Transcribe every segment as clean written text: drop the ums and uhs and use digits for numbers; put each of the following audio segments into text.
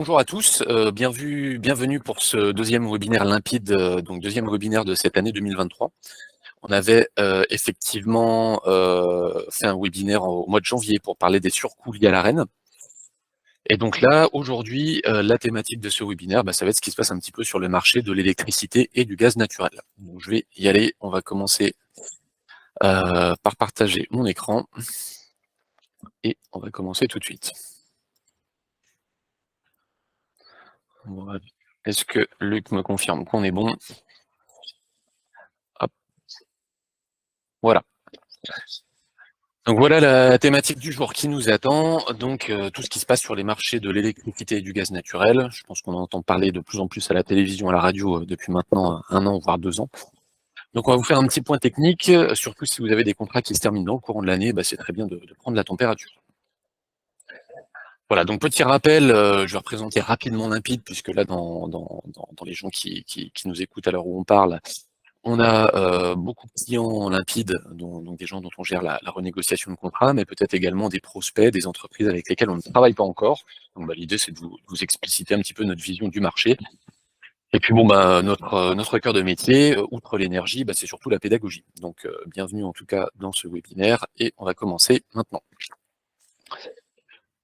Bonjour à tous, bienvenue pour ce deuxième webinaire limpide, donc deuxième webinaire de cette année 2023. On avait effectivement fait un webinaire au mois de janvier pour parler des surcoûts liés à la reine. Et donc là, aujourd'hui, la thématique de ce webinaire, ça va être ce qui se passe un petit peu sur le marché de l'électricité et du gaz naturel. Donc je vais y aller, on va commencer par partager mon écran et on va commencer tout de suite. Voilà. Est-ce que Luc me confirme qu'on est bon? Hop. Voilà. Donc voilà la thématique du jour qui nous attend, donc tout ce qui se passe sur les marchés de l'électricité et du gaz naturel. Je pense qu'on en entend parler de plus en plus à la télévision, à la radio depuis maintenant 1 an, voire 2 ans. Donc on va vous faire un petit point technique, surtout si vous avez des contrats qui se terminent dans le courant de l'année, c'est très bien de prendre la température. Voilà, donc petit rappel, je vais représenter rapidement Limpide, puisque là, dans les gens qui nous écoutent à l'heure où on parle, on a beaucoup de clients limpides, donc des gens dont on gère la renégociation de contrat, mais peut-être également des prospects, des entreprises avec lesquelles on ne travaille pas encore. Donc l'idée, c'est de vous expliciter un petit peu notre vision du marché. Et puis notre cœur de métier, outre l'énergie, c'est surtout la pédagogie. Donc bienvenue en tout cas dans ce webinaire, et on va commencer maintenant.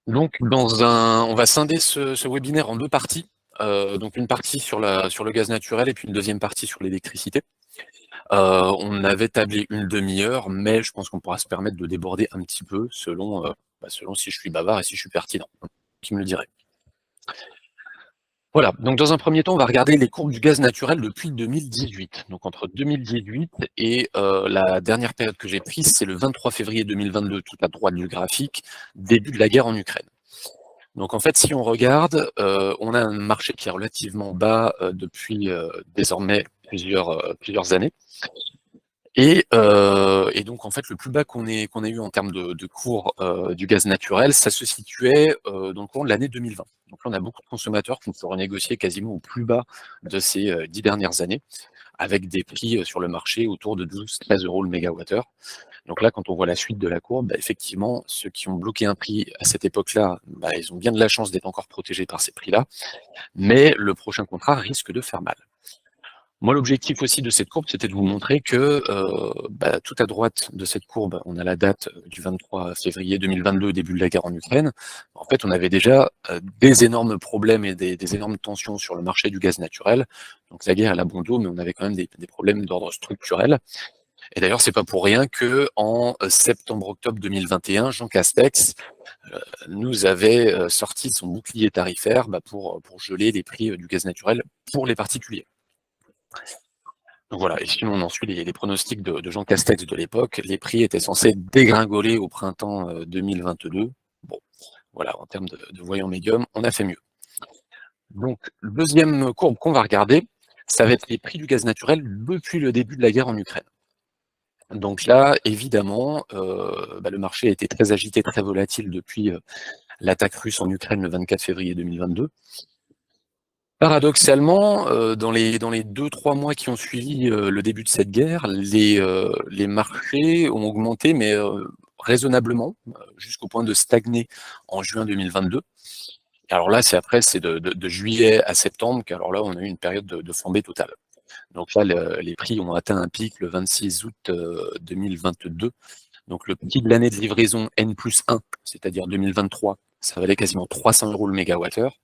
Donc on va scinder ce webinaire en 2 parties. Donc une partie sur le gaz naturel et puis une deuxième partie sur l'électricité. On avait tablé une demi-heure, mais je pense qu'on pourra se permettre de déborder un petit peu selon si je suis bavard et si je suis pertinent. Qui me le dirait. Voilà, donc dans un premier temps, on va regarder les courbes du gaz naturel depuis 2018. Donc entre 2018 et la dernière période que j'ai prise, c'est le 23 février 2022, tout à droite du graphique, début de la guerre en Ukraine. Donc en fait, si on regarde, on a un marché qui est relativement bas depuis désormais plusieurs années. Et donc en fait, le plus bas qu'on ait eu en termes de cours du gaz naturel, ça se situait dans le courant de l'année 2020. Donc là, on a beaucoup de consommateurs qui ont pu renégocier quasiment au plus bas de ces 10 dernières années, avec des prix sur le marché autour de 12-13 € le mégawattheure. Donc là, quand on voit la suite de la courbe, effectivement, ceux qui ont bloqué un prix à cette époque-là, ils ont bien de la chance d'être encore protégés par ces prix-là, mais le prochain contrat risque de faire mal. Moi, l'objectif aussi de cette courbe, c'était de vous montrer que tout à droite de cette courbe, on a la date du 23 février 2022, début de la guerre en Ukraine. En fait, on avait déjà des énormes problèmes et des énormes tensions sur le marché du gaz naturel. Donc la guerre, elle a bon dos, mais on avait quand même des problèmes d'ordre structurel. Et d'ailleurs, c'est pas pour rien que en septembre-octobre 2021, Jean Castex nous avait sorti son bouclier tarifaire pour geler les prix du gaz naturel pour les particuliers. Donc voilà, et sinon on en suit les pronostics de Jean Castex de l'époque, les prix étaient censés dégringoler au printemps 2022. Bon, voilà, en termes de voyant médium, on a fait mieux. Donc, deuxième courbe qu'on va regarder, ça va être les prix du gaz naturel depuis le début de la guerre en Ukraine. Donc là, évidemment, le marché a été très agité, très volatile depuis l'attaque russe en Ukraine le 24 février 2022. Paradoxalement, dans les 2-3 mois qui ont suivi le début de cette guerre, les marchés ont augmenté, mais raisonnablement, jusqu'au point de stagner en juin 2022. Alors là, c'est de juillet à septembre qu'alors là, on a eu une période de flambée totale. Donc là, les prix ont atteint un pic le 26 août 2022. Donc le pic de l'année de livraison N+1, c'est-à-dire 2023, ça valait quasiment 300 € le mégawattheure.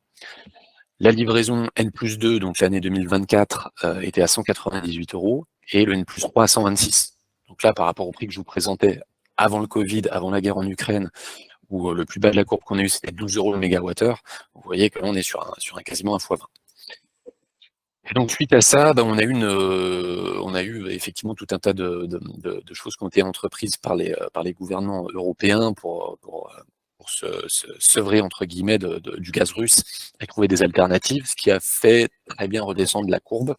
La livraison N+2, donc l'année 2024, était à 198 € et le N+3 à 126. Donc là, par rapport au prix que je vous présentais avant le Covid, avant la guerre en Ukraine, où le plus bas de la courbe qu'on a eu, c'était 12 € le mégawattheure, vous voyez que là, on est sur un quasiment un x20. Et donc suite à ça, on a eu effectivement tout un tas de choses qui ont été entreprises par les gouvernements européens pour se sevrer entre guillemets du gaz russe et trouver des alternatives, ce qui a fait très bien redescendre la courbe.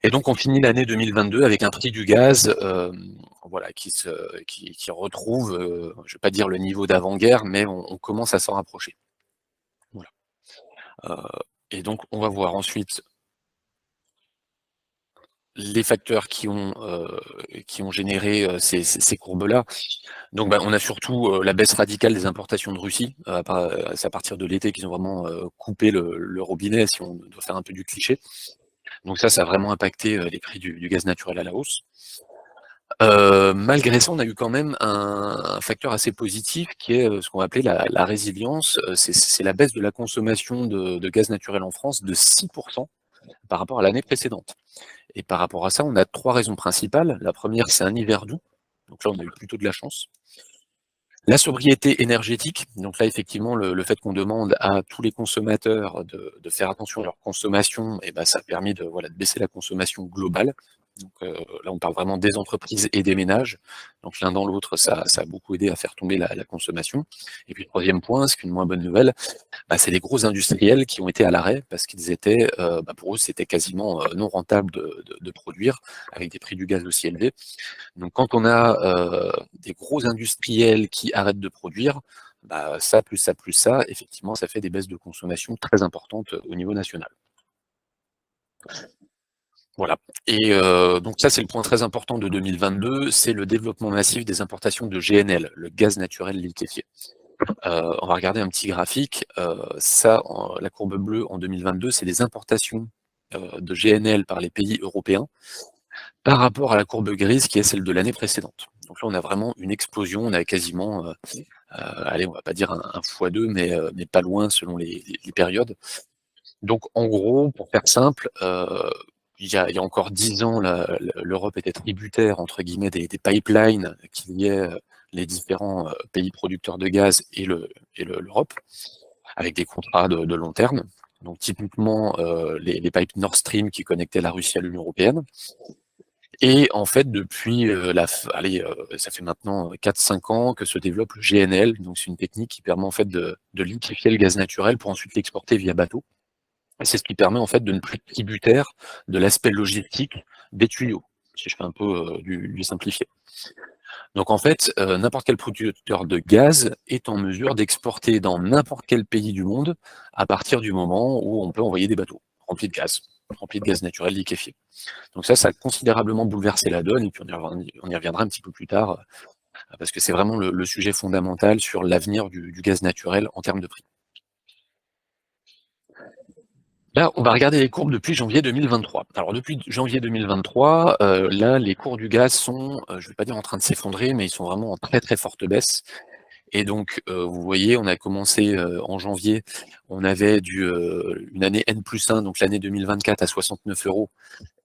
Et donc on finit l'année 2022 avec un prix du gaz qui retrouve, je vais pas dire le niveau d'avant-guerre, mais on commence à s'en rapprocher. Voilà. Et donc on va voir ensuite les facteurs qui ont généré ces courbes-là. Donc, on a surtout la baisse radicale des importations de Russie. C'est à partir de l'été qu'ils ont vraiment coupé le robinet, si on doit faire un peu du cliché. Donc ça a vraiment impacté les prix du gaz naturel à la hausse. Malgré ça, on a eu quand même un facteur assez positif qui est ce qu'on va appeler la résilience. C'est la baisse de la consommation de gaz naturel en France de 6% par rapport à l'année précédente. Et par rapport à ça, on a 3 raisons principales. La première, c'est un hiver doux. Donc là, on a eu plutôt de la chance. La sobriété énergétique, donc là effectivement le fait qu'on demande à tous les consommateurs de faire attention à leur consommation, et ça a permis de baisser la consommation globale. Donc là on parle vraiment des entreprises et des ménages. Donc l'un dans l'autre, ça a beaucoup aidé à faire tomber la consommation. Et puis le troisième point, ce qui est une moins bonne nouvelle, c'est les gros industriels qui ont été à l'arrêt parce qu'ils étaient, pour eux, c'était quasiment non rentable de produire avec des prix du gaz aussi élevés. Donc quand on a des gros industriels qui arrêtent de produire, ça, plus ça, plus ça, effectivement, ça fait des baisses de consommation très importantes au niveau national. Voilà. Et donc ça, c'est le point très important de 2022, c'est le développement massif des importations de GNL, le gaz naturel liquéfié. On va regarder un petit graphique. La courbe bleue en 2022, c'est les importations de GNL par les pays européens par rapport à la courbe grise qui est celle de l'année précédente. Donc là, on a vraiment une explosion, on a quasiment, allez, on va pas dire un x2, mais pas loin selon les périodes. Donc en gros, pour faire simple, il y a encore 10 ans, l'Europe était tributaire, entre guillemets, des pipelines qui liaient les différents pays producteurs de gaz et l'Europe, avec des contrats de long terme. Donc typiquement, les pipes Nord Stream qui connectaient la Russie à l'Union européenne. Et en fait, depuis ça fait maintenant 4-5 ans que se développe le GNL. Donc c'est une technique qui permet en fait de liquéfier le gaz naturel pour ensuite l'exporter via bateau. Et c'est ce qui permet en fait de ne plus être tributaire de l'aspect logistique des tuyaux, si je fais un peu du simplifié. Donc en fait, n'importe quel producteur de gaz est en mesure d'exporter dans n'importe quel pays du monde à partir du moment où on peut envoyer des bateaux remplis de gaz naturel liquéfié. Donc ça a considérablement bouleversé la donne, et puis on y reviendra un petit peu plus tard, parce que c'est vraiment le sujet fondamental sur l'avenir du gaz naturel en termes de prix. Là, on va regarder les courbes depuis janvier 2023. Alors depuis janvier 2023, là, les cours du gaz sont, je ne vais pas dire en train de s'effondrer, mais ils sont vraiment en très très forte baisse. Et donc, vous voyez, on a commencé en janvier, on avait une année N+1, donc l'année 2024 à 69 €.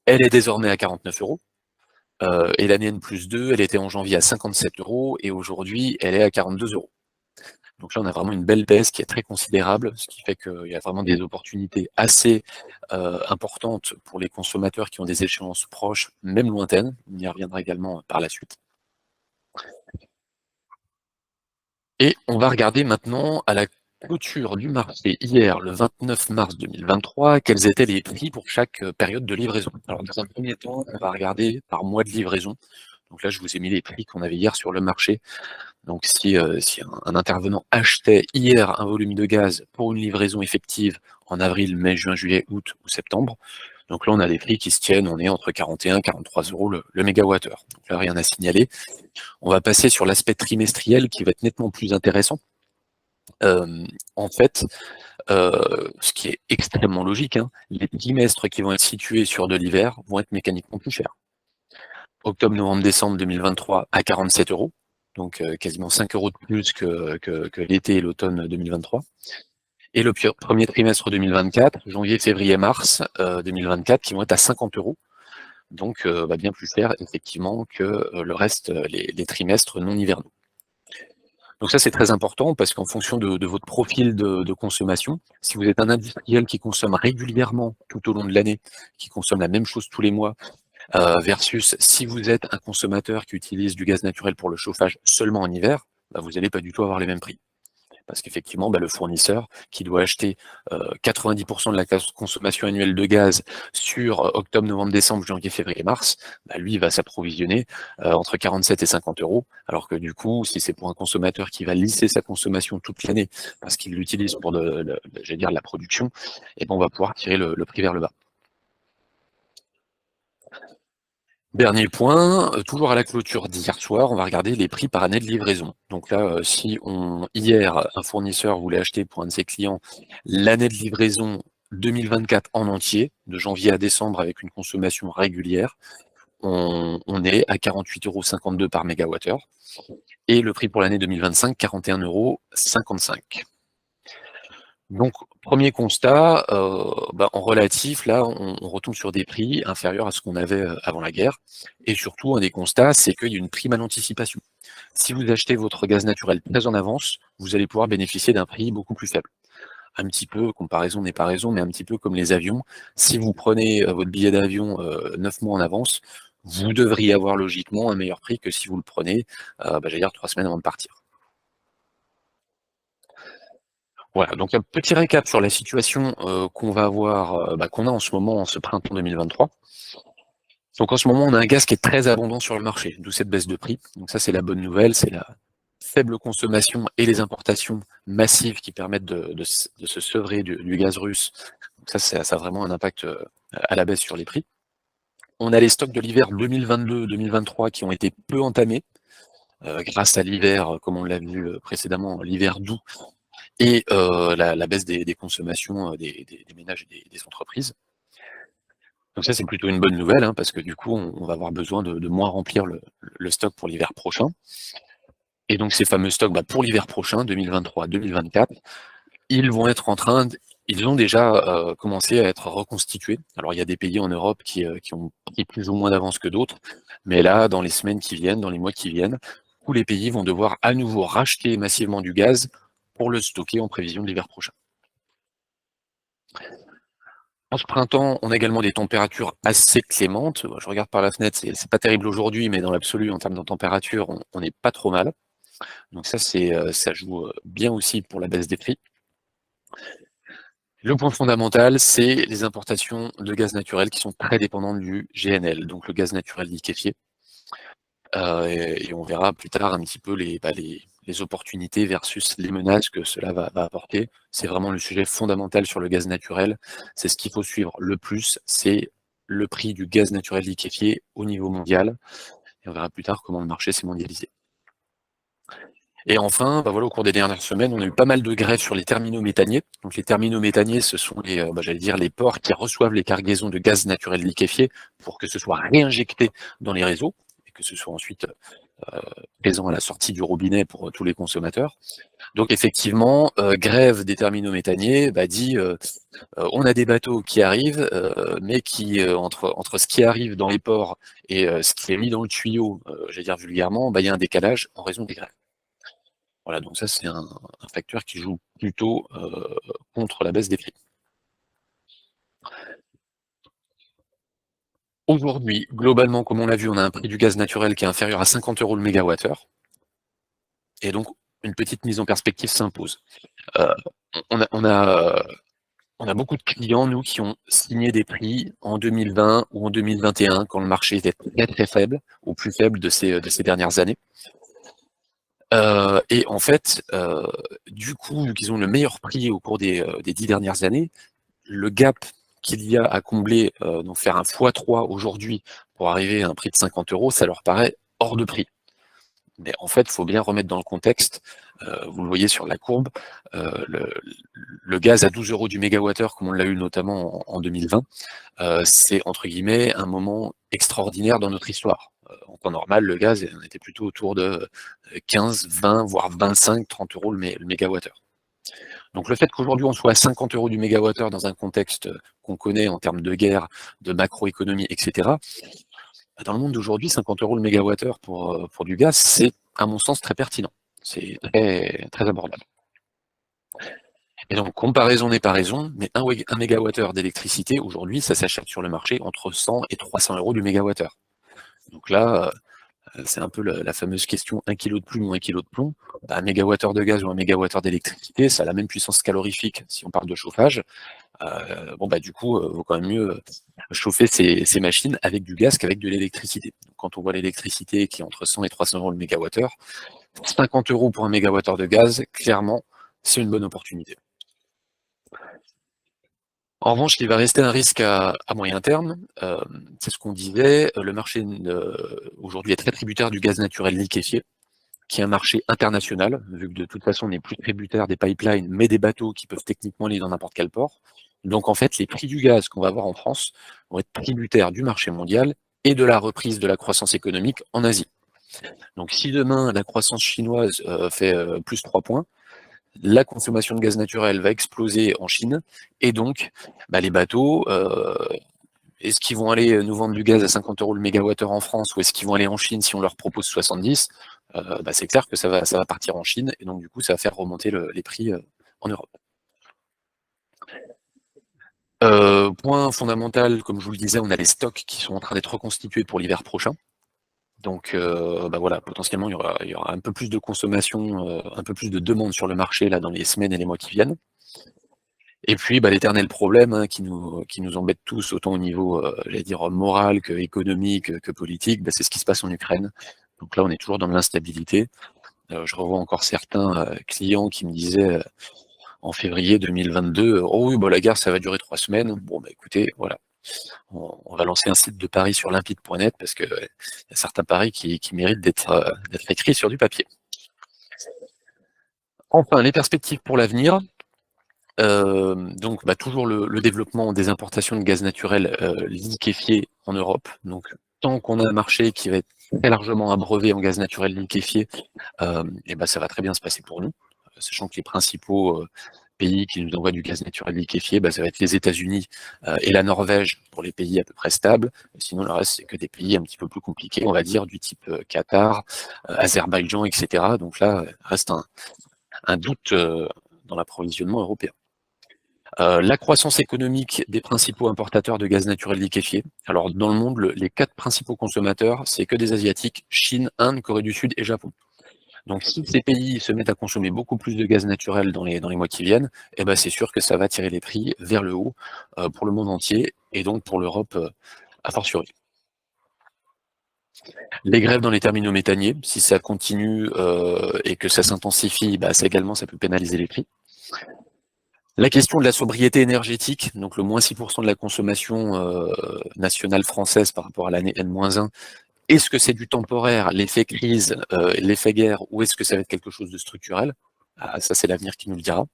Elle est désormais à 49 €. Et l'année N+2, elle était en janvier à 57 € et aujourd'hui, elle est à 42 €. Donc là, on a vraiment une belle baisse qui est très considérable, ce qui fait qu'il y a vraiment des opportunités assez importantes pour les consommateurs qui ont des échéances proches, même lointaines. On y reviendra également par la suite. Et on va regarder maintenant à la clôture du marché hier, le 29 mars 2023, quels étaient les prix pour chaque période de livraison. Alors dans un premier temps, on va regarder par mois de livraison. Donc là, je vous ai mis les prix qu'on avait hier sur le marché. Donc si un intervenant achetait hier un volume de gaz pour une livraison effective en avril, mai, juin, juillet, août ou septembre, donc là on a des prix qui se tiennent, on est entre 41 et 43 € le mégawattheure. Donc là, rien à signaler. On va passer sur l'aspect trimestriel qui va être nettement plus intéressant. En fait, ce qui est extrêmement logique, les trimestres qui vont être situés sur de l'hiver vont être mécaniquement plus chers. Octobre, novembre, décembre 2023 à 47 €, donc quasiment 5 € de plus que l'été et l'automne 2023. Et le premier trimestre 2024, janvier, février, mars 2024, qui vont être à 50 €, donc bien plus cher effectivement que le reste, les trimestres non hivernaux. Donc ça, c'est très important parce qu'en fonction de votre profil de consommation, si vous êtes un industriel qui consomme régulièrement tout au long de l'année, qui consomme la même chose tous les mois, versus si vous êtes un consommateur qui utilise du gaz naturel pour le chauffage seulement en hiver, vous n'allez pas du tout avoir les mêmes prix. Parce qu'effectivement, le fournisseur qui doit acheter 90% de la consommation annuelle de gaz sur octobre, novembre, décembre, janvier, février, mars, lui, il va s'approvisionner entre 47 et 50 €, alors que du coup, si c'est pour un consommateur qui va lisser sa consommation toute l'année parce qu'il l'utilise pour j'allais dire, la production, on va pouvoir tirer le prix vers le bas. Dernier point, toujours à la clôture d'hier soir, on va regarder les prix par année de livraison. Donc là, si hier, un fournisseur voulait acheter pour un de ses clients l'année de livraison 2024 en entier, de janvier à décembre avec une consommation régulière, on est à 48,52 € par mégawattheure et le prix pour l'année 2025, 41,55 €. Donc, premier constat, en relatif, là, on retombe sur des prix inférieurs à ce qu'on avait avant la guerre. Et surtout, un des constats, c'est qu'il y a une prime à l'anticipation. Si vous achetez votre gaz naturel très en avance, vous allez pouvoir bénéficier d'un prix beaucoup plus faible. Un petit peu, comparaison n'est pas raison, mais un petit peu comme les avions. Si vous prenez votre billet d'avion 9 mois en avance, vous devriez avoir logiquement un meilleur prix que si vous le prenez, j'allais dire 3 semaines avant de partir. Voilà, donc un petit récap sur la situation qu'on va avoir, qu'on a en ce moment, en ce printemps 2023. Donc en ce moment, on a un gaz qui est très abondant sur le marché, d'où cette baisse de prix. Donc ça, c'est la bonne nouvelle, c'est la faible consommation et les importations massives qui permettent de se sevrer du gaz russe. Donc ça a vraiment un impact à la baisse sur les prix. On a les stocks de l'hiver 2022-2023 qui ont été peu entamés, grâce à l'hiver, comme on l'a vu précédemment, l'hiver d'août, et la baisse des consommations des ménages et des entreprises. Donc ça, c'est plutôt une bonne nouvelle, hein, parce que du coup, on va avoir besoin de moins remplir le stock pour l'hiver prochain. Et donc ces fameux stocks, pour l'hiver prochain, 2023-2024, ils vont être ils ont déjà commencé à être reconstitués. Alors il y a des pays en Europe qui ont pris plus ou moins d'avance que d'autres, mais là, dans les semaines qui viennent, dans les mois qui viennent, tous les pays vont devoir à nouveau racheter massivement du gaz pour le stocker en prévision de l'hiver prochain. En ce printemps, on a également des températures assez clémentes. Je regarde par la fenêtre, c'est pas terrible aujourd'hui, mais dans l'absolu, en termes de température, on n'est pas trop mal. Donc ça joue bien aussi pour la baisse des prix. Le point fondamental, c'est les importations de gaz naturel qui sont très dépendantes du GNL, donc le gaz naturel liquéfié. Et on verra plus tard un petit peu les opportunités versus les menaces que cela va apporter. C'est vraiment le sujet fondamental sur le gaz naturel. C'est ce qu'il faut suivre le plus, c'est le prix du gaz naturel liquéfié au niveau mondial. Et on verra plus tard comment le marché s'est mondialisé. Et enfin, voilà, au cours des dernières semaines, on a eu pas mal de grèves sur les terminaux méthaniers. Donc les terminaux méthaniers, ce sont les ports qui reçoivent les cargaisons de gaz naturel liquéfié pour que ce soit réinjecté dans les réseaux et que ce soit ensuite présent à la sortie du robinet pour tous les consommateurs. Donc effectivement, grève des terminaux méthaniers dit on a des bateaux qui arrivent, mais qui entre ce qui arrive dans les ports et ce qui est mis dans le tuyau, j'allais dire vulgairement, il y a un décalage en raison des grèves. Voilà, donc ça c'est un facteur qui joue plutôt contre la baisse des prix. Aujourd'hui, globalement, comme on l'a vu, on a un prix du gaz naturel qui est inférieur à 50 € le mégawattheure. Et donc, une petite mise en perspective s'impose. Euh, on a beaucoup de clients, nous, qui ont signé des prix en 2020 ou en 2021, quand le marché était très très faible, au plus faible de ces dernières années. Et en fait, du coup, vu qu'ils ont le meilleur prix au cours des 10 dernières années, le gap qu'il y a à combler, donc faire un x3 aujourd'hui pour arriver à un prix de 50 €, ça leur paraît hors de prix. Mais en fait, il faut bien remettre dans le contexte, vous le voyez sur la courbe, le gaz à 12 € du mégawattheure, comme on l'a eu notamment en 2020, c'est entre guillemets un moment extraordinaire dans notre histoire. En temps normal, le gaz, on était plutôt autour de 15, 20, voire 25, 30 € le mégawattheure. Donc le fait qu'aujourd'hui on soit à 50 € du mégawattheure dans un contexte qu'on connaît en termes de guerre, de macroéconomie, etc., dans le monde d'aujourd'hui, 50 € le mégawattheure pour du gaz, c'est à mon sens très pertinent. C'est très, très abordable. Et donc comparaison n'est pas raison, mais un mégawattheure d'électricité, aujourd'hui, ça s'achète sur le marché entre 100 et 300 € du mégawattheure. Donc là, c'est un peu la fameuse question 1 kg de plomb ou 1 kg de plomb. Un mégawattheure de gaz ou un mégawattheure d'électricité, ça a la même puissance calorifique si on parle de chauffage. Du coup, vaut quand même mieux chauffer ces machines avec du gaz qu'avec de l'électricité. Quand on voit l'électricité qui est entre 100 et 300 € le mégawattheure, 50 € pour un mégawattheure de gaz, clairement, c'est une bonne opportunité. En revanche, il va rester un risque à moyen terme, c'est ce qu'on disait, le marché aujourd'hui est très tributaire du gaz naturel liquéfié, qui est un marché international, vu que de toute façon on n'est plus tributaire des pipelines, mais des bateaux qui peuvent techniquement aller dans n'importe quel port. Donc en fait, les prix du gaz qu'on va avoir en France vont être tributaires du marché mondial et de la reprise de la croissance économique en Asie. Donc si demain la croissance chinoise fait plus 3 points, la consommation de gaz naturel va exploser en Chine, et donc les bateaux, est-ce qu'ils vont aller nous vendre du gaz à 50 € le mégawattheure en France, ou est-ce qu'ils vont aller en Chine si on leur propose 70? C'est clair que ça va partir en Chine, et donc du coup ça va faire remonter les prix en Europe. Point fondamental, comme je vous le disais, on a les stocks qui sont en train d'être reconstitués pour l'hiver prochain. Donc voilà, potentiellement il y aura un peu plus de consommation, un peu plus de demande sur le marché là dans les semaines et les mois qui viennent. Et puis l'éternel problème qui nous embête tous, autant au niveau j'allais dire moral que économique que politique, c'est ce qui se passe en Ukraine. Donc là on est toujours dans de l'instabilité. Je revois encore certains clients qui me disaient en février 2022, oh oui, la guerre ça va durer 3 semaines. Bon écoutez, voilà, on va lancer un site de paris sur limpide.net, parce que y a certains paris qui méritent d'être écrits sur du papier. Enfin, les perspectives pour l'avenir. Donc toujours le développement des importations de gaz naturel liquéfié en Europe. Donc tant qu'on a un marché qui va être très largement abreuvé en gaz naturel liquéfié, ça va très bien se passer pour nous, sachant que les principaux pays qui nous envoient du gaz naturel liquéfié, ça va être les États-Unis et la Norvège pour les pays à peu près stables. Sinon, le reste, c'est que des pays un petit peu plus compliqués, on va dire, du type Qatar, Azerbaïdjan, etc. Donc là, reste un doute dans l'approvisionnement européen. La croissance économique des principaux importateurs de gaz naturel liquéfié. Alors dans le monde, les 4 principaux consommateurs, c'est que des Asiatiques: Chine, Inde, Corée du Sud et Japon. Donc si ces pays se mettent à consommer beaucoup plus de gaz naturel dans les mois qui viennent, c'est sûr que ça va tirer les prix vers le haut pour le monde entier, et donc pour l'Europe a fortiori. Les grèves dans les terminaux méthaniers, si ça continue et que ça s'intensifie, ça également ça peut pénaliser les prix. La question de la sobriété énergétique, donc le moins 6% de la consommation nationale française par rapport à l'année N-1, est-ce que c'est du temporaire, l'effet crise, l'effet guerre, ou est-ce que ça va être quelque chose de structurel? Ça, c'est l'avenir qui nous le dira.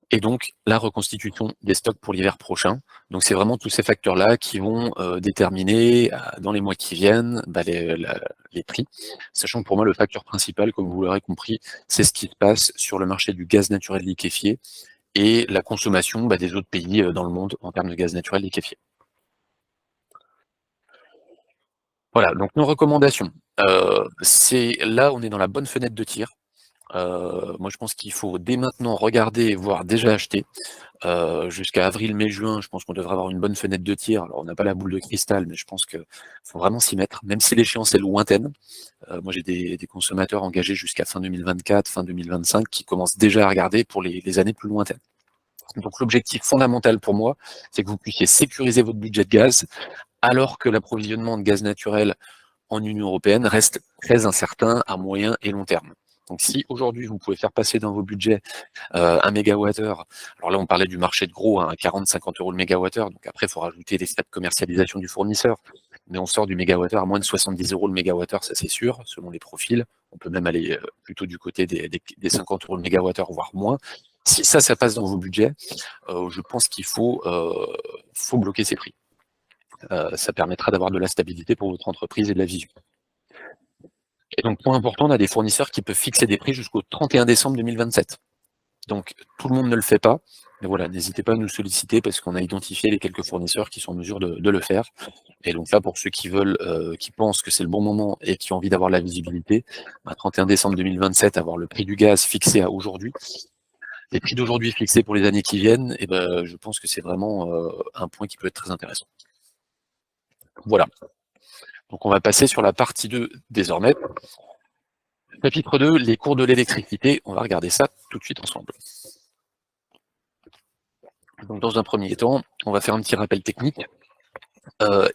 Et donc, la reconstitution des stocks pour l'hiver prochain. Donc, c'est vraiment tous ces facteurs-là qui vont déterminer, dans les mois qui viennent, les prix. Sachant que pour moi, le facteur principal, comme vous l'aurez compris, c'est ce qui se passe sur le marché du gaz naturel liquéfié et la consommation des autres pays dans le monde en termes de gaz naturel liquéfié. Voilà, donc nos recommandations. C'est là, on est dans la bonne fenêtre de tir. Moi, je pense qu'il faut dès maintenant regarder, voire déjà acheter. Jusqu'à avril, mai, juin, je pense qu'on devrait avoir une bonne fenêtre de tir. Alors, on n'a pas la boule de cristal, mais je pense qu'il faut vraiment s'y mettre, même si l'échéance est lointaine. Moi, j'ai des consommateurs engagés jusqu'à fin 2024, fin 2025, qui commencent déjà à regarder pour les années plus lointaines. Donc, l'objectif fondamental pour moi, c'est que vous puissiez sécuriser votre budget de gaz, alors que l'approvisionnement de gaz naturel en Union européenne reste très incertain à moyen et long terme. Donc si aujourd'hui vous pouvez faire passer dans vos budgets 1 mégawattheure, alors là on parlait du marché de gros à 40-50 € le mégawattheure, donc après il faut rajouter les frais de commercialisation du fournisseur, mais on sort du mégawattheure à moins de 70 € le mégawattheure, ça c'est sûr, selon les profils. On peut même aller plutôt du côté des 50 € le mégawattheure, voire moins. Si ça passe dans vos budgets, je pense qu'il faut bloquer ces prix. Ça permettra d'avoir de la stabilité pour votre entreprise et de la visu. Et donc, point important, on a des fournisseurs qui peuvent fixer des prix jusqu'au 31 décembre 2027. Donc, tout le monde ne le fait pas. Mais voilà, n'hésitez pas à nous solliciter, parce qu'on a identifié les quelques fournisseurs qui sont en mesure de le faire. Et donc là, pour ceux qui veulent, qui pensent que c'est le bon moment et qui ont envie d'avoir la visibilité, 31 décembre 2027, avoir le prix du gaz fixé à aujourd'hui. Les prix d'aujourd'hui fixés pour les années qui viennent, je pense que c'est vraiment un point qui peut être très intéressant. Voilà. Donc on va passer sur la partie 2 désormais. Chapitre 2, les cours de l'électricité. On va regarder ça tout de suite ensemble. Donc dans un premier temps, on va faire un petit rappel technique.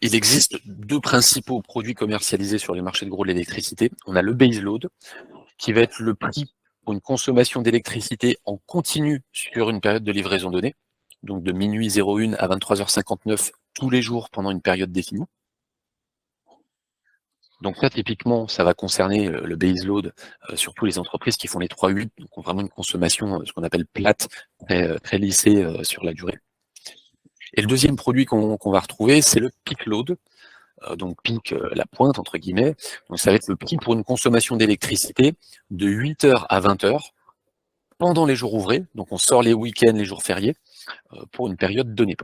Il existe 2 principaux produits commercialisés sur les marchés de gros de l'électricité. On a le baseload, qui va être le prix pour une consommation d'électricité en continu sur une période de livraison donnée. donc de minuit 01 à 23h59 tous les jours pendant une période définie. Donc là, typiquement, ça va concerner le baseload, surtout les entreprises qui font les 3-8, donc ont vraiment une consommation, ce qu'on appelle plate, très lissée sur la durée. Et le deuxième produit qu'on va retrouver, c'est le peak load, donc peak, la pointe entre guillemets. Donc ça va être le prix pour une consommation d'électricité de 8h à 20h pendant les jours ouvrés, donc on sort les week-ends, les jours fériés, pour une période donnée.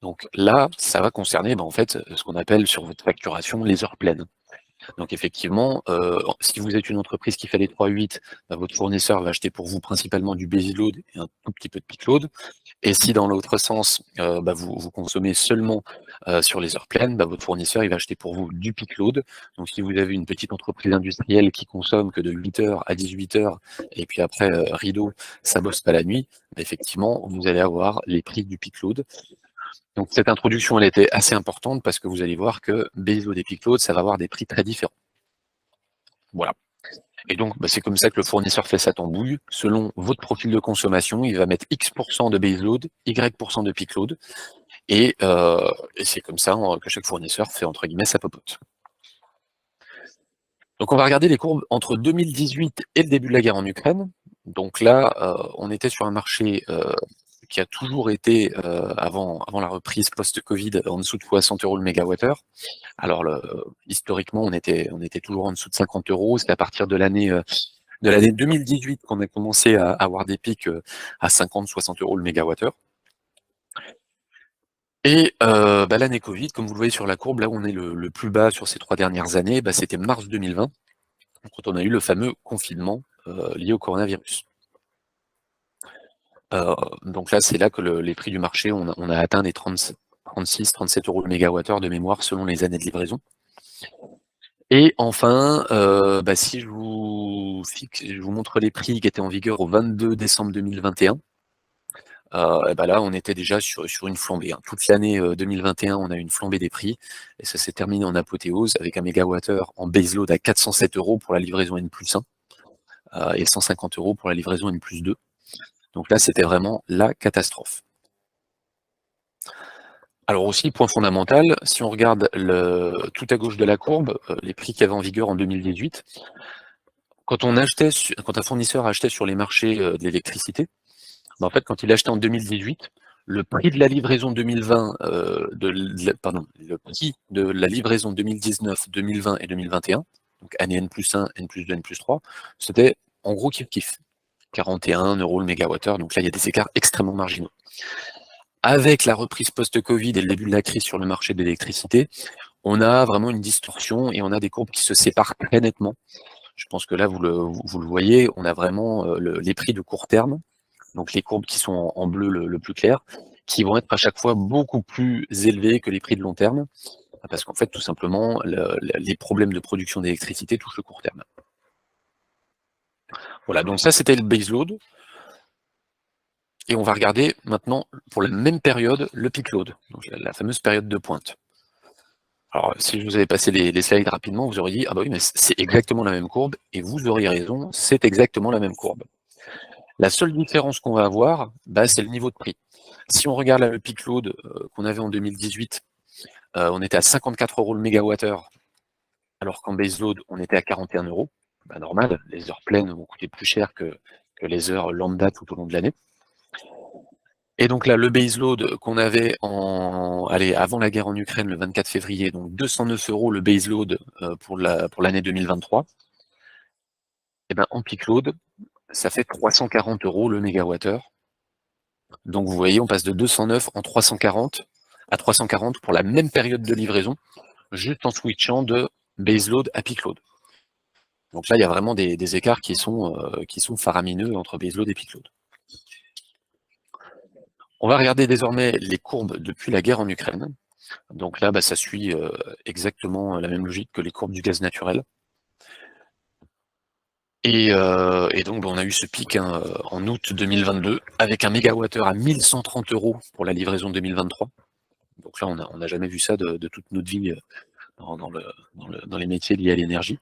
Donc là, ça va concerner en fait ce qu'on appelle sur votre facturation les heures pleines. Donc effectivement, si vous êtes une entreprise qui fait les 3-8, votre fournisseur va acheter pour vous principalement du baseload et un tout petit peu de peak load. Et si dans l'autre sens, vous consommez seulement sur les heures pleines, votre fournisseur il va acheter pour vous du peak load. Donc si vous avez une petite entreprise industrielle qui consomme que de 8h à 18h, et puis après rideau, ça bosse pas la nuit, effectivement, vous allez avoir les prix du peak load. Donc cette introduction, elle était assez importante parce que vous allez voir que baseload et peak load, ça va avoir des prix très différents. Voilà. Et donc, c'est comme ça que le fournisseur fait sa tambouille. Selon votre profil de consommation, il va mettre X% de baseload, Y% de peak load. Et c'est comme ça que chaque fournisseur fait, entre guillemets, sa popote. Donc on va regarder les courbes entre 2018 et le début de la guerre en Ukraine. Donc là, on était sur un marché qui a toujours été, avant la reprise post-Covid, en dessous de 60 € le mégawattheure. Alors historiquement, on était toujours en dessous de 50 €. C'est à partir de l'année 2018 qu'on a commencé à avoir des pics à 50-60 € le mégawattheure. Et l'année Covid, comme vous le voyez sur la courbe, là où on est le plus bas sur ces 3 dernières années, c'était mars 2020, quand on a eu le fameux confinement lié au coronavirus. Donc là, c'est là que les prix du marché, on a atteint les 36-37 € le mégawattheure de mémoire selon les années de livraison. Et enfin, si je vous montre les prix qui étaient en vigueur au 22 décembre 2021, là, on était déjà sur une flambée. Toute l'année 2021, on a eu une flambée des prix, et ça s'est terminé en apothéose avec un mégawattheure en baseload à 407 € pour la livraison N+1, et 150 € pour la livraison N+2. Donc là, c'était vraiment la catastrophe. Alors aussi, point fondamental, si on regarde tout à gauche de la courbe, les prix qu'il y avait en vigueur en 2018, quand un fournisseur achetait sur les marchés de l'électricité, en fait, quand il achetait en 2018, le prix de la livraison 2020, le prix de la livraison 2019, 2020 et 2021, donc année N+1, N+2, N+3, c'était en gros kiff-kiff. 41 € le mégawattheure, donc là, il y a des écarts extrêmement marginaux. Avec la reprise post-Covid et le début de la crise sur le marché de l'électricité, on a vraiment une distorsion et on a des courbes qui se séparent très nettement. Je pense que là, vous le voyez, on a vraiment les prix de court terme, donc les courbes qui sont en bleu le plus clair, qui vont être à chaque fois beaucoup plus élevés que les prix de long terme, parce qu'en fait, tout simplement, les problèmes de production d'électricité touchent le court terme. Voilà, donc ça, c'était le baseload. Et on va regarder maintenant, pour la même période, le peak load, donc la fameuse période de pointe. Alors, si je vous avais passé les slides rapidement, vous auriez dit « Ah bah oui, mais c'est exactement la même courbe », et vous auriez raison, c'est exactement la même courbe. La seule différence qu'on va avoir, c'est le niveau de prix. Si on regarde là, le peak load qu'on avait en 2018, on était à 54 € le mégawattheure, alors qu'en baseload, on était à 41 €. Normal, les heures pleines vont coûter plus cher que les heures lambda tout au long de l'année. Et donc là, le baseload qu'on avait avant la guerre en Ukraine, le 24 février, donc 209 € le baseload pour l'année 2023. Et en peak load, ça fait 340 € le mégawattheure. Donc vous voyez, on passe de 209 à 340 pour la même période de livraison, juste en switchant de baseload à peak load. Donc là, il y a vraiment des écarts qui sont faramineux entre baseload et peak load. On va regarder désormais les courbes depuis la guerre en Ukraine. Donc là, ça suit exactement la même logique que les courbes du gaz naturel. Et donc, on a eu ce pic en août 2022, avec un mégawattheure à 1130 € pour la livraison 2023. Donc là, on n'a jamais vu ça de toute notre vie dans les métiers liés à l'énergie.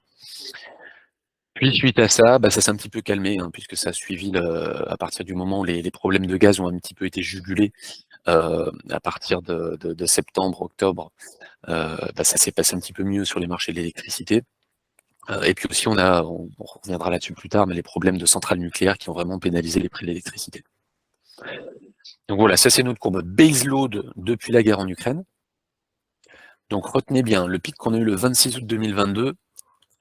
Puis suite à ça, ça s'est un petit peu calmé, hein, puisque ça a suivi à partir du moment où les problèmes de gaz ont un petit peu été jugulés, à partir de septembre, octobre, ça s'est passé un petit peu mieux sur les marchés de l'électricité. Et puis aussi on reviendra là-dessus plus tard, mais les problèmes de centrales nucléaires qui ont vraiment pénalisé les prix de l'électricité. Donc voilà, ça c'est notre courbe baseload depuis la guerre en Ukraine. Donc retenez bien, le pic qu'on a eu le 26 août 2022,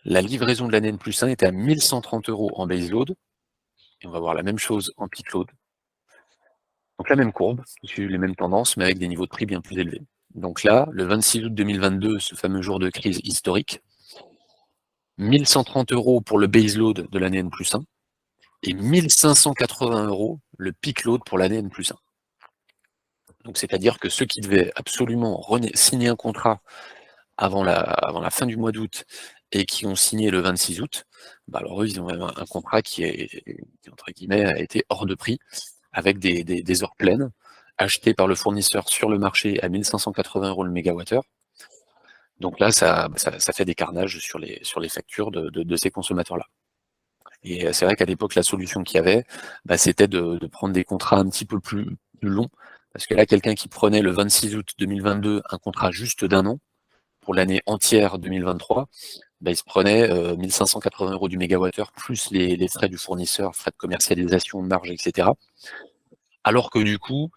la livraison de la N+1 était à 1130 € en baseload, et on va voir la même chose en peak load. Donc la même courbe, qui suit les mêmes tendances, mais avec des niveaux de prix bien plus élevés. Donc là, le 26 août 2022, ce fameux jour de crise historique, 1130 € pour le baseload de l'année N+1, et 1580 € le peak load pour l'année N+1. Donc c'est-à-dire que ceux qui devaient absolument signer un contrat avant la fin du mois d'août et qui ont signé le 26 août, alors eux, ils ont un contrat qui entre guillemets, a été hors de prix, avec des heures pleines, achetées par le fournisseur sur le marché à 1580 € le mégawattheure. Donc là, ça fait des carnages sur les factures de ces consommateurs-là. Et c'est vrai qu'à l'époque, la solution qu'il y avait, c'était de prendre des contrats un petit peu plus longs, parce que là, quelqu'un qui prenait le 26 août 2022 un contrat juste d'1 an, pour l'année entière 2023, il se prenait 1580 € du mégawattheure, plus les frais du fournisseur, frais de commercialisation, marge, etc. Alors que du coup,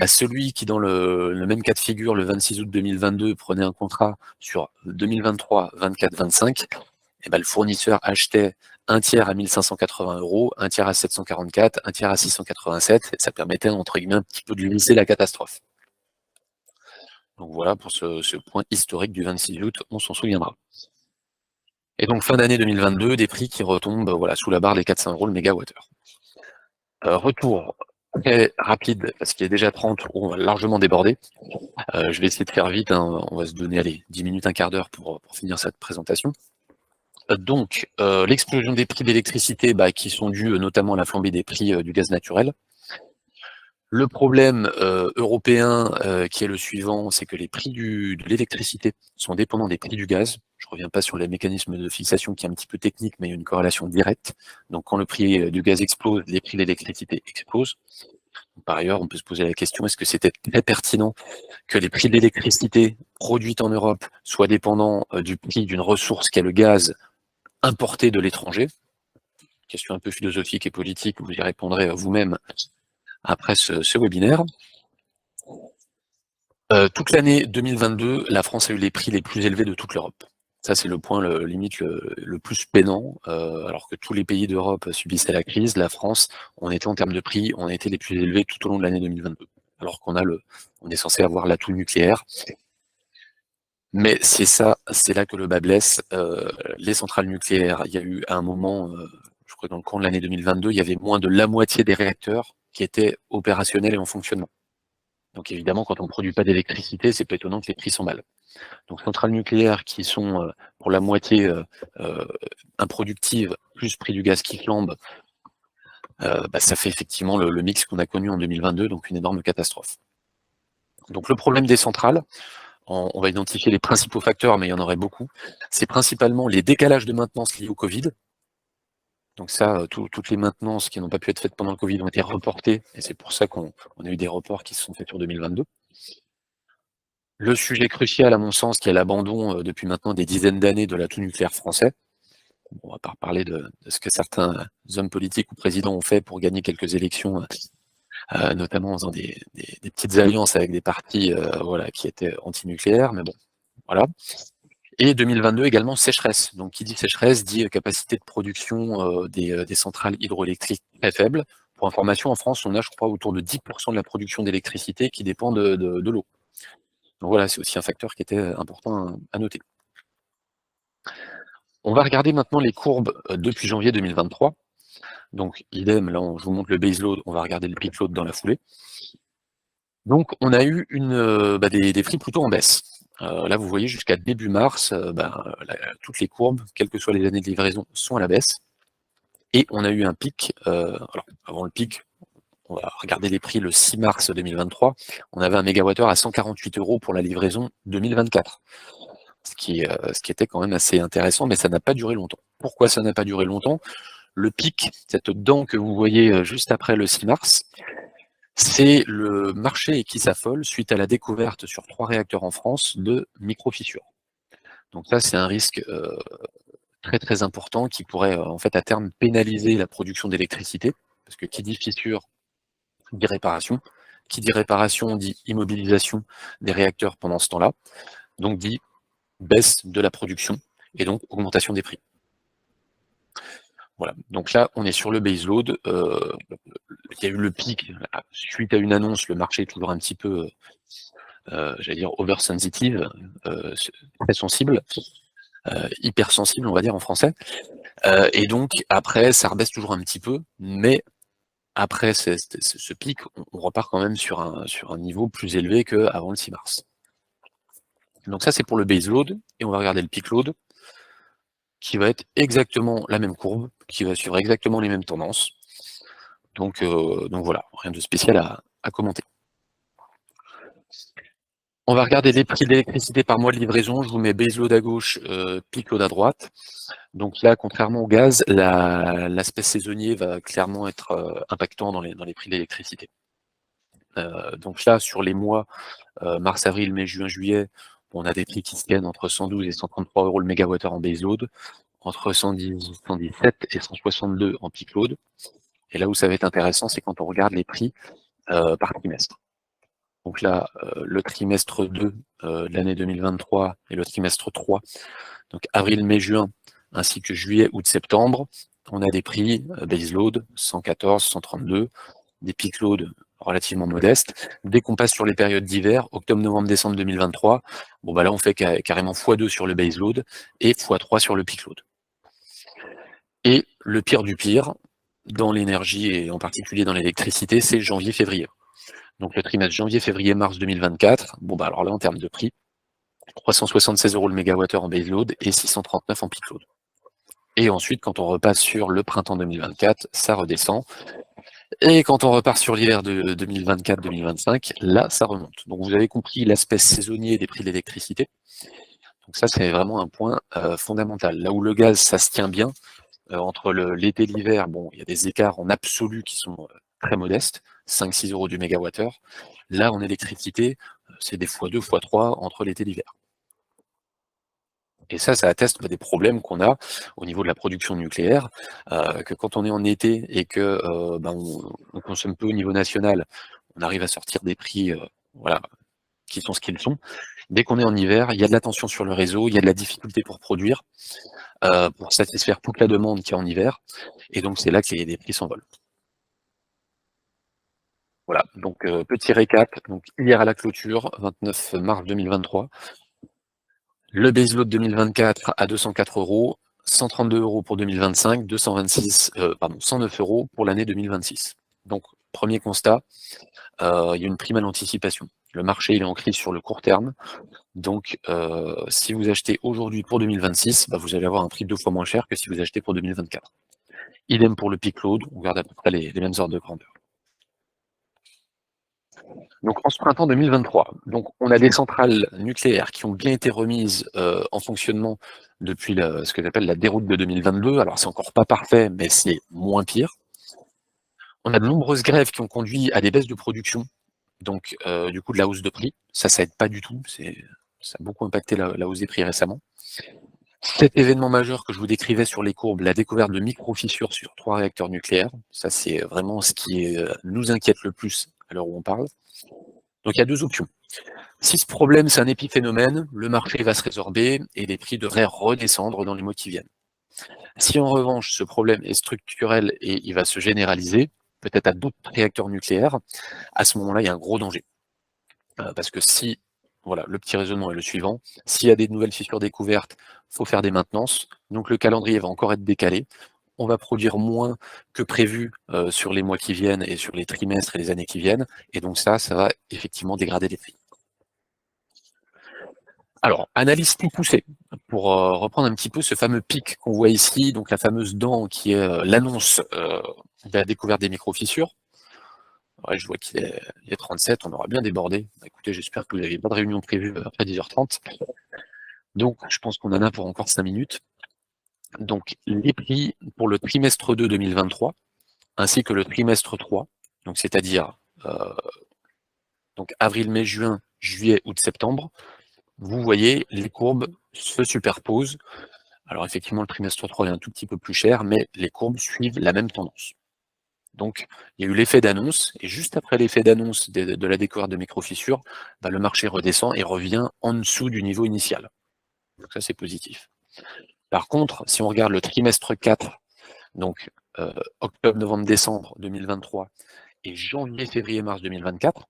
celui qui, dans le même cas de figure, le 26 août 2022, prenait un contrat sur 2023, 24, 25, le fournisseur achetait un tiers à 1580 €, un tiers à 744, un tiers à 687, et ça permettait, entre guillemets, un petit peu de lisser la catastrophe. Donc voilà pour ce point historique du 26 août, on s'en souviendra. Et donc fin d'année 2022, des prix qui retombent sous la barre des 400 € le mégawattheure. Retour très rapide, parce qu'il est déjà 30, on va largement déborder. Je vais essayer de faire vite, hein, on va se donner 10 minutes, un quart d'heure pour finir cette présentation. Donc l'explosion des prix d'électricité qui sont dus notamment à la flambée des prix du gaz naturel. Le problème européen qui est le suivant, c'est que les prix de l'électricité sont dépendants des prix du gaz. Je ne reviens pas sur les mécanismes de fixation qui est un petit peu technique, mais il y a une corrélation directe. Donc quand le prix du gaz explose, les prix de l'électricité explosent. Par ailleurs, on peut se poser la question, est-ce que c'était très pertinent que les prix de l'électricité produite en Europe soient dépendants du prix d'une ressource qu'est le gaz importé de l'étranger? Question un peu philosophique et politique, vous y répondrez vous-même après ce webinaire. Toute l'année 2022, la France a eu les prix les plus élevés de toute l'Europe. Ça, c'est le point limite le plus peinant. Alors que tous les pays d'Europe subissaient la crise, la France, on était en termes de prix, on a été les plus élevés tout au long de l'année 2022. Alors qu'on on est censé avoir l'atout nucléaire. Mais c'est là que le bas blesse. Les centrales nucléaires, il y a eu à un moment, je crois que dans le cours de l'année 2022, il y avait moins de la moitié des réacteurs qui étaient opérationnels et en fonctionnement. Donc évidemment, quand on ne produit pas d'électricité, c'est pas étonnant que les prix s'emballent. Donc centrales nucléaires qui sont pour la moitié improductives, plus prix du gaz qui flambe, ça fait effectivement le mix qu'on a connu en 2022, donc une énorme catastrophe. Donc le problème des centrales, on va identifier les principaux facteurs, mais il y en aurait beaucoup. C'est principalement les décalages de maintenance liés au Covid. Donc ça, toutes les maintenances qui n'ont pas pu être faites pendant le Covid ont été reportées, et c'est pour ça qu'on a eu des reports qui se sont faits sur 2022. Le sujet crucial, à mon sens, qui est l'abandon depuis maintenant des dizaines d'années de l'atout nucléaire français. On va pas reparler de ce que certains hommes politiques ou présidents ont fait pour gagner quelques élections, notamment en faisant des petites alliances avec des partis qui étaient anti-nucléaires, mais bon, voilà. Et 2022 également, sécheresse. Donc qui dit sécheresse dit capacité de production des centrales hydroélectriques très faible. Pour information, en France, on a, je crois, autour de 10% de la production d'électricité qui dépend de l'eau. Donc voilà, c'est aussi un facteur qui était important à noter. On va regarder maintenant les courbes depuis janvier 2023. Donc idem, là je vous montre le baseload, on va regarder le peak load dans la foulée. Donc on a eu des prix plutôt en baisse. Là vous voyez jusqu'à début mars, toutes les courbes, quelles que soient les années de livraison, sont à la baisse. Et on a eu un pic, alors avant le pic, on va regarder les prix le 6 mars 2023, on avait un mégawattheure à 148 € pour la livraison 2024. Ce qui était quand même assez intéressant, mais ça n'a pas duré longtemps. Pourquoi ça n'a pas duré longtemps? Le pic, cette dent que vous voyez juste après le 6 mars, c'est le marché qui s'affole suite à la découverte sur 3 réacteurs en France de micro-fissures. Donc ça, c'est un risque très très important qui pourrait en fait à terme pénaliser la production d'électricité, parce que qui dit fissure dit réparation, qui dit réparation dit immobilisation des réacteurs pendant ce temps-là, donc dit baisse de la production et donc augmentation des prix. Voilà, donc là on est sur le baseload, il y a eu le pic, suite à une annonce, le marché est toujours un petit peu, j'allais dire oversensitive, très sensible, hypersensible on va dire en français, et donc après ça rebaisse toujours un petit peu, mais après ce pic, on repart quand même sur un niveau plus élevé qu'avant le 6 mars. Donc ça c'est pour le baseload, et on va regarder le peak load, qui va être exactement la même courbe, qui va suivre exactement les mêmes tendances. Donc voilà, rien de spécial à commenter. On va regarder les prix d'électricité par mois de livraison. Je vous mets baseload à gauche, peak load à droite. Donc là, contrairement au gaz, l'aspect saisonnier va clairement être impactant dans les prix d'électricité. Donc là, sur les mois mars, avril, mai, juin, juillet, on a des prix qui se tiennent entre 112 et 133 € le mégawattheure en baseload, entre 110, 117 et 162 en peak load. Et là où ça va être intéressant, c'est quand on regarde les prix par trimestre. Donc là, le trimestre 2 de l'année 2023 et le trimestre 3, donc avril, mai, juin, ainsi que juillet, août, septembre, on a des prix baseload 114, 132, des peak load relativement modestes. Dès qu'on passe sur les périodes d'hiver, octobre, novembre, décembre 2023, bon bah là on fait carrément x2 sur le baseload et x3 sur le peak load. Et le pire du pire, dans l'énergie et en particulier dans l'électricité, c'est janvier-février. Donc le trimestre janvier-février-mars 2024, bon bah alors là en termes de prix, 376 € le mégawattheure en baseload et 639 en peak load. Et ensuite, quand on repasse sur le printemps 2024, ça redescend. Et quand on repart sur l'hiver de 2024-2025, là, ça remonte. Donc vous avez compris l'aspect saisonnier des prix de l'électricité. Donc ça, c'est vraiment un point fondamental. Là où le gaz, ça se tient bien, entre l'été et l'hiver, bon, il y a des écarts en absolu qui sont très modestes, 5-6 € du mégawattheure. Là, en électricité, c'est des x2, x3 entre l'été et l'hiver. Et ça atteste des problèmes qu'on a au niveau de la production nucléaire, que quand on est en été et que on consomme peu au niveau national, on arrive à sortir des prix voilà, qui sont ce qu'ils sont. Dès qu'on est en hiver, il y a de la tension sur le réseau, il y a de la difficulté pour produire, pour satisfaire toute la demande qu'il y a en hiver, et donc c'est là que les prix s'envolent. Voilà, donc petit récap, donc hier à la clôture, 29 mars 2023, le baseload 2024 à 204 €, 132 € pour 2025, 109 € pour l'année 2026. Donc, premier constat, il y a une prime à l'anticipation. Le marché il est en crise sur le court terme, donc si vous achetez aujourd'hui pour 2026, vous allez avoir un prix 2 fois moins cher que si vous achetez pour 2024. Idem pour le peak load, on garde à peu près les mêmes ordres de grandeur. Donc en ce printemps 2023, donc on a des centrales nucléaires qui ont bien été remises en fonctionnement depuis ce que j'appelle la déroute de 2022. Alors c'est encore pas parfait, mais c'est moins pire. On a de nombreuses grèves qui ont conduit à des baisses de production, donc du coup de la hausse de prix. Ça aide pas du tout, ça a beaucoup impacté la hausse des prix récemment. Cet événement majeur que je vous décrivais sur les courbes, la découverte de micro-fissures sur 3 réacteurs nucléaires, ça c'est vraiment ce qui nous inquiète le plus à l'heure où on parle. Donc il y a 2 options. Si ce problème c'est un épiphénomène, le marché va se résorber et les prix devraient redescendre dans les mois qui viennent. Si en revanche ce problème est structurel et il va se généraliser, peut-être à d'autres réacteurs nucléaires, à ce moment-là il y a un gros danger. Parce que si, voilà, le petit raisonnement est le suivant, s'il y a des nouvelles fissures découvertes, il faut faire des maintenances, donc le calendrier va encore être décalé, on va produire moins que prévu sur les mois qui viennent et sur les trimestres et les années qui viennent, et donc ça va effectivement dégrader les prix. Alors, analyse plus poussée, pour reprendre un petit peu ce fameux pic qu'on voit ici, donc la fameuse dent qui est l'annonce de la découverte des micro-fissures. Ouais, je vois qu'il est 37, on aura bien débordé. Écoutez, j'espère que vous n'avez pas de réunion prévue après 10h30. Donc, je pense qu'on en a pour encore 5 minutes. Donc les prix pour le trimestre 2 2023, ainsi que le trimestre 3, donc c'est-à-dire donc avril, mai, juin, juillet, août, septembre, vous voyez, les courbes se superposent. Alors effectivement, le trimestre 3 est un tout petit peu plus cher, mais les courbes suivent la même tendance. Donc, il y a eu l'effet d'annonce, et juste après l'effet d'annonce de la découverte de micro-fissures, bah, le marché redescend et revient en dessous du niveau initial. Donc ça, c'est positif. Par contre, si on regarde le trimestre 4, donc octobre, novembre, décembre 2023, et janvier, février, mars 2024,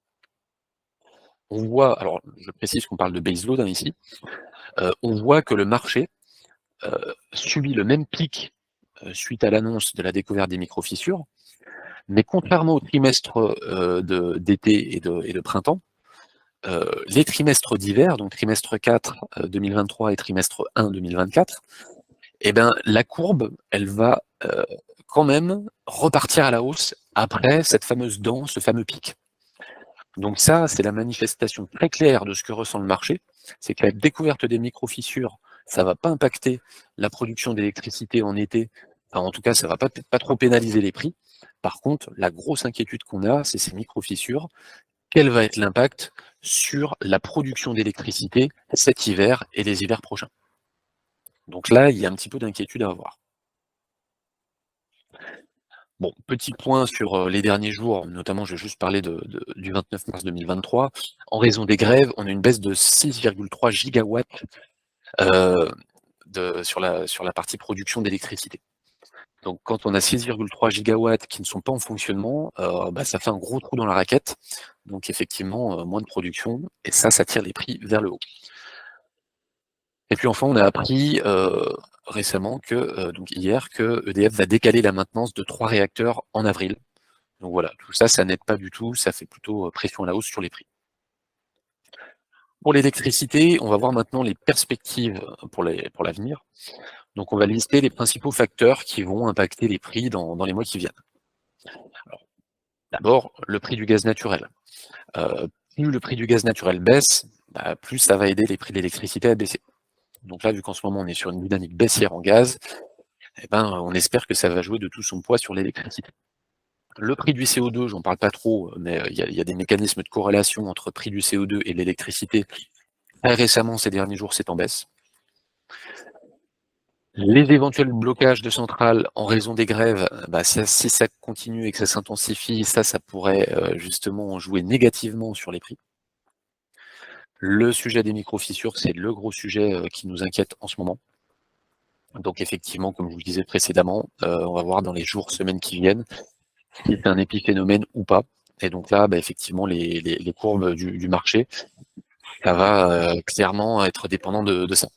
on voit, alors je précise qu'on parle de baseload ici, on voit que le marché subit le même pic suite à l'annonce de la découverte des micro-fissures, mais contrairement au trimestre d'été et de printemps, les trimestres d'hiver, donc trimestre 4 2023 et trimestre 1 2024, eh ben, la courbe, elle va quand même repartir à la hausse après cette fameuse dent, ce fameux pic. Donc ça, c'est la manifestation très claire de ce que ressent le marché, c'est que la découverte des micro-fissures, ça ne va pas impacter la production d'électricité en été, enfin, en tout cas, ça ne va pas trop pénaliser les prix. Par contre, la grosse inquiétude qu'on a, c'est ces micro-fissures. Quel va être l'impact sur la production d'électricité cet hiver et les hivers prochains? Donc là, il y a un petit peu d'inquiétude à avoir. Bon, petit point sur les derniers jours, notamment je vais juste parler du 29 mars 2023. En raison des grèves, on a une baisse de 6,3 gigawatts sur la partie production d'électricité. Donc quand on a 6,3 gigawatts qui ne sont pas en fonctionnement, bah, ça fait un gros trou dans la raquette. Donc effectivement, moins de production, et ça tire les prix vers le haut. Et puis enfin, on a appris récemment donc hier, que EDF va décaler la maintenance de 3 réacteurs en avril. Donc voilà, tout ça, ça n'aide pas du tout, ça fait plutôt pression à la hausse sur les prix. Pour l'électricité, on va voir maintenant les perspectives pour l'avenir. Donc on va lister les principaux facteurs qui vont impacter les prix dans les mois qui viennent. D'abord, le prix du gaz naturel. Plus le prix du gaz naturel baisse, bah, plus ça va aider les prix de l'électricité à baisser. Donc là, vu qu'en ce moment on est sur une dynamique baissière en gaz, eh ben, on espère que ça va jouer de tout son poids sur l'électricité. Le prix du CO2, j'en parle pas trop, mais il y a des mécanismes de corrélation entre prix du CO2 et l'électricité. Très récemment, ces derniers jours, c'est en baisse. Les éventuels blocages de centrales en raison des grèves, bah, si ça continue et que ça s'intensifie, ça pourrait justement jouer négativement sur les prix. Le sujet des micro-fissures, c'est le gros sujet qui nous inquiète en ce moment. Donc effectivement, comme je vous le disais précédemment, on va voir dans les jours, semaines qui viennent, si c'est un épiphénomène ou pas. Et donc là, bah, effectivement, les courbes du marché, ça va clairement être dépendant de ça.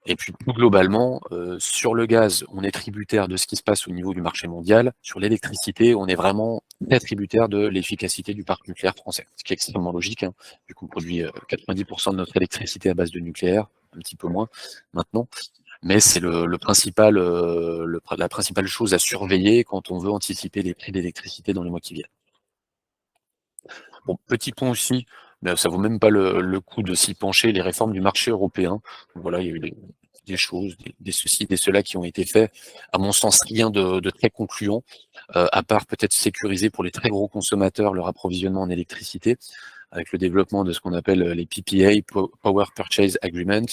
Et puis plus globalement, sur le gaz, on est tributaire de ce qui se passe au niveau du marché mondial. Sur l'électricité, on est vraiment très tributaire de l'efficacité du parc nucléaire français, ce qui est extrêmement logique, hein, vu qu'on produit 90% de notre électricité à base de nucléaire, un petit peu moins maintenant. Mais c'est la principale chose à surveiller quand on veut anticiper les prix d'électricité dans les mois qui viennent. Bon, petit point aussi, mais ça vaut même pas le coup de s'y pencher, les réformes du marché européen. Voilà, il y a eu des choses, des ceci, des cela qui ont été faits. À mon sens, rien de très concluant, à part peut-être sécuriser pour les très gros consommateurs leur approvisionnement en électricité, avec le développement de ce qu'on appelle les PPA, Power Purchase Agreement,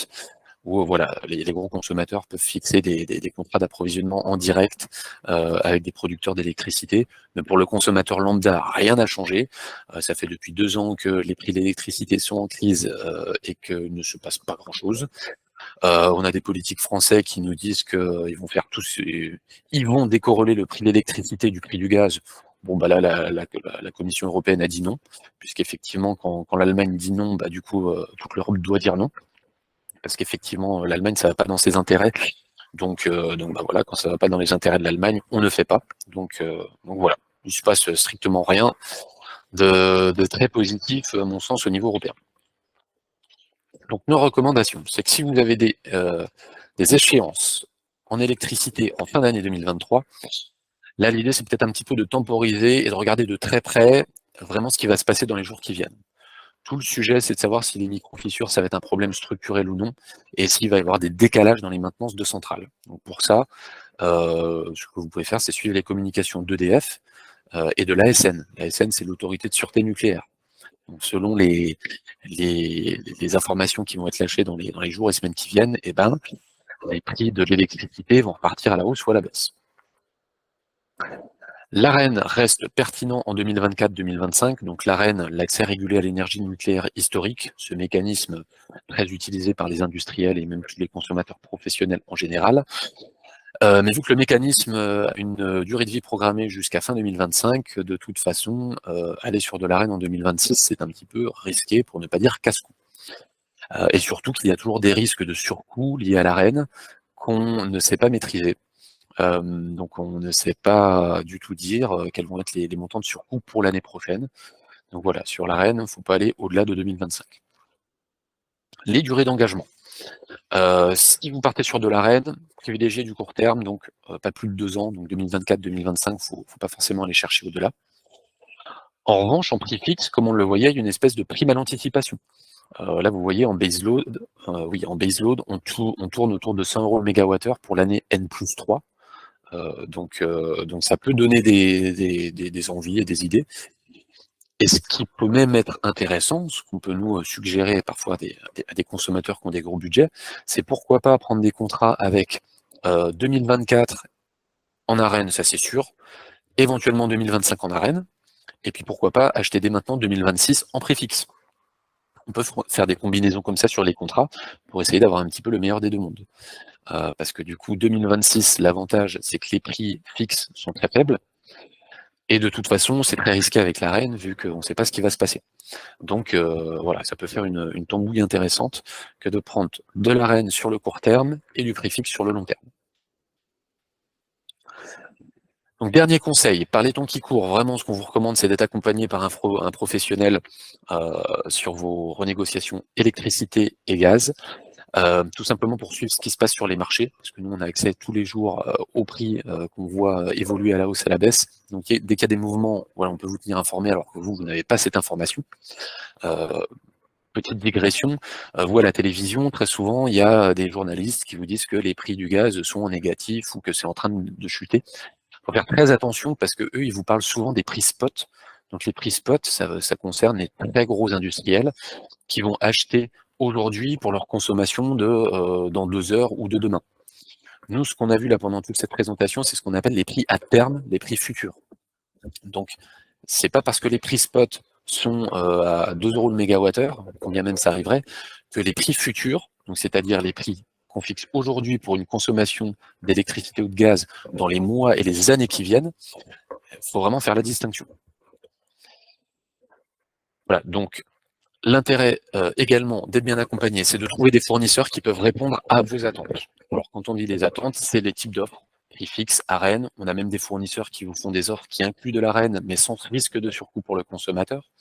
où voilà, les gros consommateurs peuvent fixer des contrats d'approvisionnement en direct avec des producteurs d'électricité. Mais pour le consommateur lambda, rien n'a changé. Ça fait depuis 2 ans que les prix de l'électricité sont en crise et qu'il ne se passe pas grand-chose. On a des politiques français qui nous disent qu'ils vont faire ils vont décorréler le prix de l'électricité du prix du gaz. Bon, bah là, la Commission européenne a dit non, puisqu'effectivement, quand l'Allemagne dit non, bah du coup, toute l'Europe doit dire non. Parce qu'effectivement, l'Allemagne, ça va pas dans ses intérêts. Donc bah voilà, quand ça va pas dans les intérêts de l'Allemagne, on ne fait pas. Donc voilà, il se passe strictement rien de très positif, à mon sens, au niveau européen. Donc nos recommandations, c'est que si vous avez des échéances en électricité en fin d'année 2023, là l'idée c'est peut-être un petit peu de temporiser et de regarder de très près vraiment ce qui va se passer dans les jours qui viennent. Tout le sujet, c'est de savoir si les micro-fissures, ça va être un problème structurel ou non, et s'il va y avoir des décalages dans les maintenances de centrales. Donc pour ça, ce que vous pouvez faire, c'est suivre les communications d'EDF et de l'ASN. L'ASN, c'est l'autorité de sûreté nucléaire. Donc selon les informations qui vont être lâchées dans les jours et semaines qui viennent, eh ben, les prix de l'électricité vont repartir à la hausse ou à la baisse. L'Arenh reste pertinent en 2024-2025, donc l'Arenh, l'accès régulé à l'énergie nucléaire historique, ce mécanisme très utilisé par les industriels et même tous les consommateurs professionnels en général. Mais vu que le mécanisme a une durée de vie programmée jusqu'à fin 2025, de toute façon, aller sur de l'Arenh en 2026, c'est un petit peu risqué, pour ne pas dire casse-cou. Et surtout qu'il y a toujours des risques de surcoût liés à l'Arenh qu'on ne sait pas maîtriser. Donc on ne sait pas du tout dire quels vont être les montants de surcoût pour l'année prochaine. Donc voilà, sur l'Arenh, il ne faut pas aller au-delà de 2025. Les durées d'engagement. Si vous partez sur de l'Arenh, privilégiez du court terme, donc pas plus de 2 ans, donc 2024-2025, il ne faut pas forcément aller chercher au-delà. En revanche, en prix fixe, comme on le voyait, il y a une espèce de prime à l'anticipation. Là, vous voyez, en baseload, on tourne autour de 100 € le mégawattheure pour l'année N+3. Donc ça peut donner des envies et des idées. Et ce qui peut même être intéressant, ce qu'on peut nous suggérer parfois à des consommateurs qui ont des gros budgets, c'est pourquoi pas prendre des contrats avec 2024 en Arenh, ça c'est sûr, éventuellement 2025 en Arenh, et puis pourquoi pas acheter dès maintenant 2026 en prix fixe. On peut faire des combinaisons comme ça sur les contrats pour essayer d'avoir un petit peu le meilleur des deux mondes. Parce que du coup, 2026, l'avantage, c'est que les prix fixes sont très faibles, et de toute façon, c'est très risqué avec l'Arenh, vu qu'on ne sait pas ce qui va se passer. Donc voilà, ça peut faire une tambouille intéressante que de prendre de l'Arenh sur le court terme et du prix fixe sur le long terme. Donc dernier conseil, par les temps qui courent, vraiment ce qu'on vous recommande, c'est d'être accompagné par un professionnel sur vos renégociations électricité et gaz. Tout simplement pour suivre ce qui se passe sur les marchés, parce que nous on a accès tous les jours aux prix qu'on voit évoluer à la hausse et à la baisse. Donc dès qu'il y a des mouvements, voilà, on peut vous tenir informé alors que vous n'avez pas cette information. Petite digression, vous à la télévision, très souvent, il y a des journalistes qui vous disent que les prix du gaz sont en négatif ou que c'est en train de chuter. Il faut faire très attention parce que eux, ils vous parlent souvent des prix spot. Donc les prix spot, ça concerne les très gros industriels qui vont acheter aujourd'hui pour leur consommation dans 2 heures ou de demain. Nous, ce qu'on a vu là pendant toute cette présentation, c'est ce qu'on appelle les prix à terme, les prix futurs. Donc, c'est pas parce que les prix spot sont à 2 € le mégawattheure, combien même ça arriverait, que les prix futurs, donc c'est-à-dire les prix qu'on fixe aujourd'hui pour une consommation d'électricité ou de gaz dans les mois et les années qui viennent, il faut vraiment faire la distinction. Voilà, donc l'intérêt également d'être bien accompagné, c'est de trouver des fournisseurs qui peuvent répondre à vos attentes. Alors quand on dit les attentes, c'est les types d'offres. Prix fixe, Arenh, on a même des fournisseurs qui vous font des offres qui incluent de l'Arenh, mais sans risque de surcoût pour le consommateur.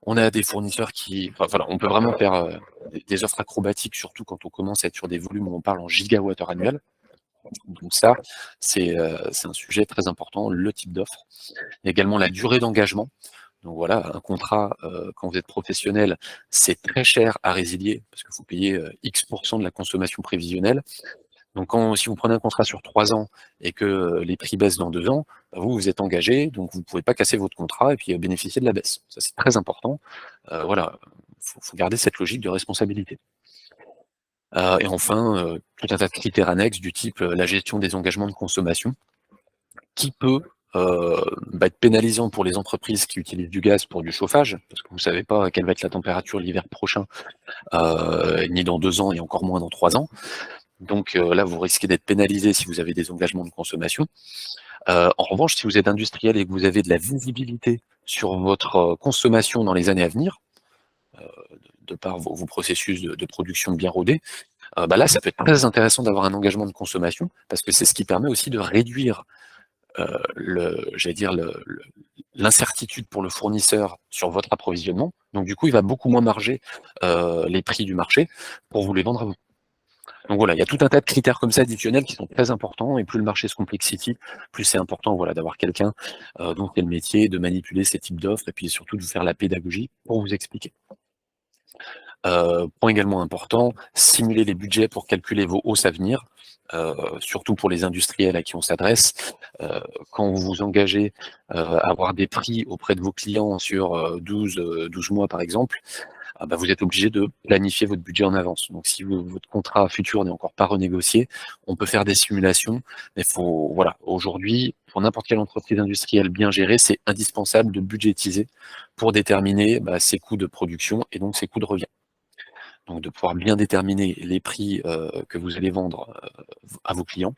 On a des fournisseurs voilà, on peut vraiment faire des offres acrobatiques, surtout quand on commence à être sur des volumes où on parle en gigawattheure annuel. Donc ça, c'est un sujet très important, le type d'offre. Également la durée d'engagement. Donc voilà, un contrat, quand vous êtes professionnel, c'est très cher à résilier, parce qu'il faut payer X% de la consommation prévisionnelle. Donc si vous prenez un contrat sur 3 ans et que les prix baissent dans 2 ans, vous êtes engagé, donc vous ne pouvez pas casser votre contrat et puis bénéficier de la baisse. Ça, c'est très important. Voilà, faut garder cette logique de responsabilité. Et enfin, tout un tas de critères annexes du type la gestion des engagements de consommation, qui peut être pénalisant pour les entreprises qui utilisent du gaz pour du chauffage, parce que vous ne savez pas quelle va être la température l'hiver prochain, ni dans 2 ans et encore moins dans 3 ans. Donc là, vous risquez d'être pénalisé si vous avez des engagements de consommation. En revanche, si vous êtes industriel et que vous avez de la visibilité sur votre consommation dans les années à venir, de par vos processus de production bien rodés, là, ça peut être très intéressant d'avoir un engagement de consommation, parce que c'est ce qui permet aussi de réduire l'incertitude pour le fournisseur sur votre approvisionnement. Donc du coup, il va beaucoup moins marger les prix du marché pour vous les vendre à vous. Donc voilà, il y a tout un tas de critères comme ça additionnels qui sont très importants et plus le marché se complexifie, plus c'est important voilà, d'avoir quelqu'un dont c'est le métier de manipuler ces types d'offres et puis surtout de vous faire la pédagogie pour vous expliquer. Point également important, simuler les budgets pour calculer vos hausses à venir, surtout pour les industriels à qui on s'adresse. Quand vous vous engagez à avoir des prix auprès de vos clients sur 12 mois par exemple, bah, vous êtes obligé de planifier votre budget en avance. Donc si votre contrat futur n'est encore pas renégocié, on peut faire des simulations, mais faut, voilà, aujourd'hui, pour n'importe quelle entreprise industrielle bien gérée, c'est indispensable de budgétiser pour déterminer bah, ses coûts de production et donc ses coûts de revient. Donc de pouvoir bien déterminer les prix que vous allez vendre à vos clients.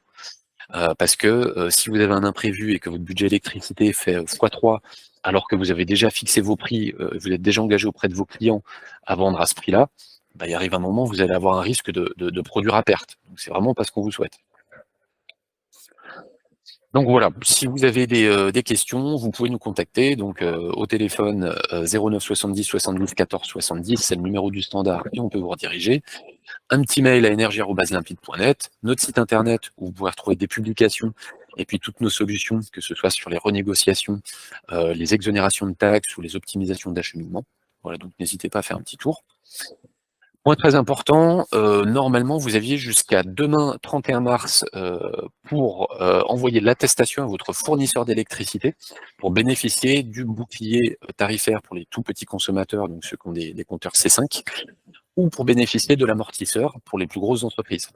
Parce que si vous avez un imprévu et que votre budget électricité fait x3, alors que vous avez déjà fixé vos prix, vous êtes déjà engagé auprès de vos clients à vendre à ce prix-là, bah, il arrive un moment où vous allez avoir un risque de produire à perte. Donc c'est vraiment pas ce qu'on vous souhaite. Donc voilà, si vous avez des questions, vous pouvez nous contacter donc au téléphone 09 70 72 14 70, c'est le numéro du standard et on peut vous rediriger. Un petit mail à énergie@limpide.net, notre site internet où vous pouvez retrouver des publications et puis toutes nos solutions, que ce soit sur les renégociations, les exonérations de taxes ou les optimisations d'acheminement. Voilà, donc n'hésitez pas à faire un petit tour. Point très important, normalement, vous aviez jusqu'à demain, 31 mars, pour envoyer l'attestation à votre fournisseur d'électricité pour bénéficier du bouclier tarifaire pour les tout petits consommateurs, donc ceux qui ont des compteurs C5, ou pour bénéficier de l'amortisseur pour les plus grosses entreprises.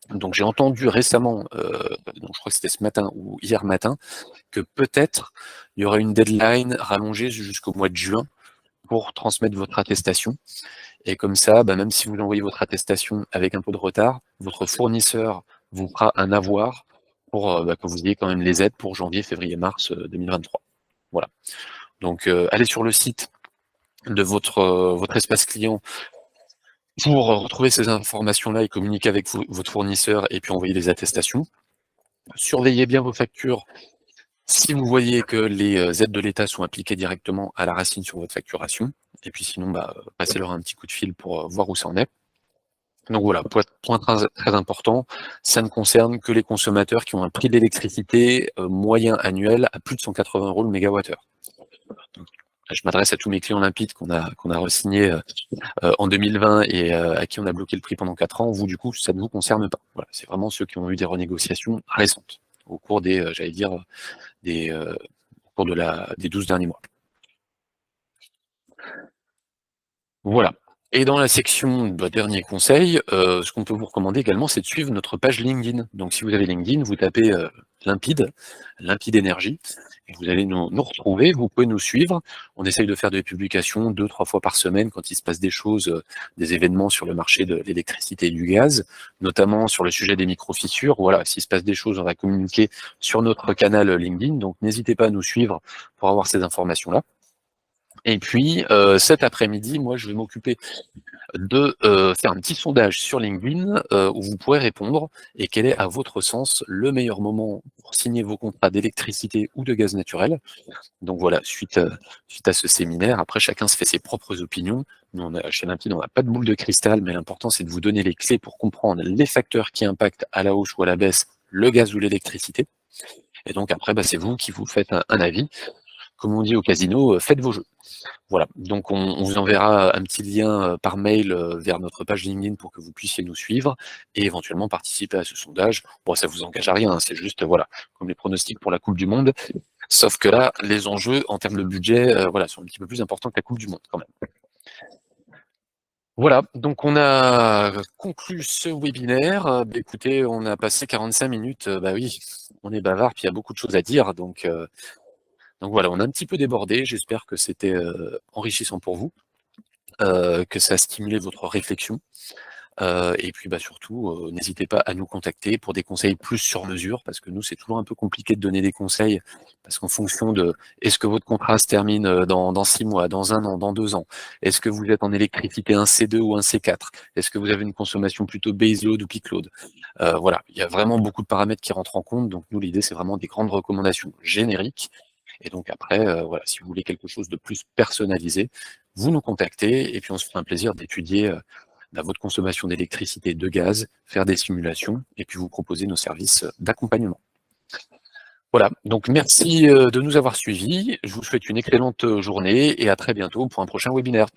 Donc j'ai entendu récemment, donc je crois que c'était ce matin ou hier matin, que peut-être il y aurait une deadline rallongée jusqu'au mois de juin pour transmettre votre attestation. Et comme ça, bah, même si vous envoyez votre attestation avec un peu de retard, votre fournisseur vous fera un avoir pour bah, que vous ayez quand même les aides pour janvier, février, mars 2023. Voilà. Donc allez sur le site de votre espace client pour retrouver ces informations-là et communiquer avec votre fournisseur et puis envoyer les attestations. Surveillez bien vos factures. Si vous voyez que les aides de l'État sont appliquées directement à la racine sur votre facturation, et puis sinon, bah, passez-leur un petit coup de fil pour voir où ça en est. Donc voilà, point très, très important, ça ne concerne que les consommateurs qui ont un prix de l'électricité moyen annuel à plus de 180 € le mégawattheure. Donc, je m'adresse à tous mes clients limpides qu'on a re-signé en 2020 et à qui on a bloqué le prix pendant 4 ans. Vous, du coup, ça ne vous concerne pas. Voilà, c'est vraiment ceux qui ont eu des renégociations récentes au cours des, j'allais dire, au cours des 12 derniers mois. Voilà. Et dans la section dernier conseil, ce qu'on peut vous recommander également, c'est de suivre notre page LinkedIn. Donc si vous avez LinkedIn, vous tapez Limpide Énergie, et vous allez nous retrouver, vous pouvez nous suivre. On essaye de faire des publications 2-3 fois par semaine quand il se passe des choses, des événements sur le marché de l'électricité et du gaz, notamment sur le sujet des micro-fissures. Voilà, s'il se passe des choses, on va communiquer sur notre canal LinkedIn, donc n'hésitez pas à nous suivre pour avoir ces informations-là. Et puis, cet après-midi, moi, je vais m'occuper de faire un petit sondage sur LinkedIn où vous pourrez répondre et quel est, à votre sens, le meilleur moment pour signer vos contrats d'électricité ou de gaz naturel. Donc voilà, suite à ce séminaire, après, chacun se fait ses propres opinions. Nous, chez Limpide, on n'a pas de boule de cristal, mais l'important, c'est de vous donner les clés pour comprendre les facteurs qui impactent à la hausse ou à la baisse le gaz ou l'électricité. Et donc après, bah, c'est vous qui vous faites un avis. Comme on dit au casino, faites vos jeux. Voilà, donc on vous enverra un petit lien par mail vers notre page LinkedIn pour que vous puissiez nous suivre et éventuellement participer à ce sondage. Bon, ça vous engage à rien, hein, c'est juste, voilà, comme les pronostics pour la Coupe du Monde, sauf que là, les enjeux en termes de budget, voilà, sont un petit peu plus importants que la Coupe du Monde quand même. Voilà, donc on a conclu ce webinaire. Bah, écoutez, on a passé 45 minutes, bah oui, on est bavard, puis il y a beaucoup de choses à dire, donc voilà, on a un petit peu débordé, j'espère que c'était enrichissant pour vous. Que ça a stimulé votre réflexion. Et puis bah, surtout, n'hésitez pas à nous contacter pour des conseils plus sur mesure, parce que nous, c'est toujours un peu compliqué de donner des conseils, parce qu'en fonction de est-ce que votre contrat se termine dans 6 mois, dans 1 an, dans 2 ans, est-ce que vous êtes en électricité un C2 ou un C4, est-ce que vous avez une consommation plutôt baseload ou peak load, voilà, il y a vraiment beaucoup de paramètres qui rentrent en compte, donc nous, l'idée, c'est vraiment des grandes recommandations génériques. Et donc après, voilà, si vous voulez quelque chose de plus personnalisé, vous nous contactez et puis on se fait un plaisir d'étudier votre consommation d'électricité et de gaz, faire des simulations et puis vous proposer nos services d'accompagnement. Voilà, donc merci de nous avoir suivis. Je vous souhaite une excellente journée et à très bientôt pour un prochain webinaire.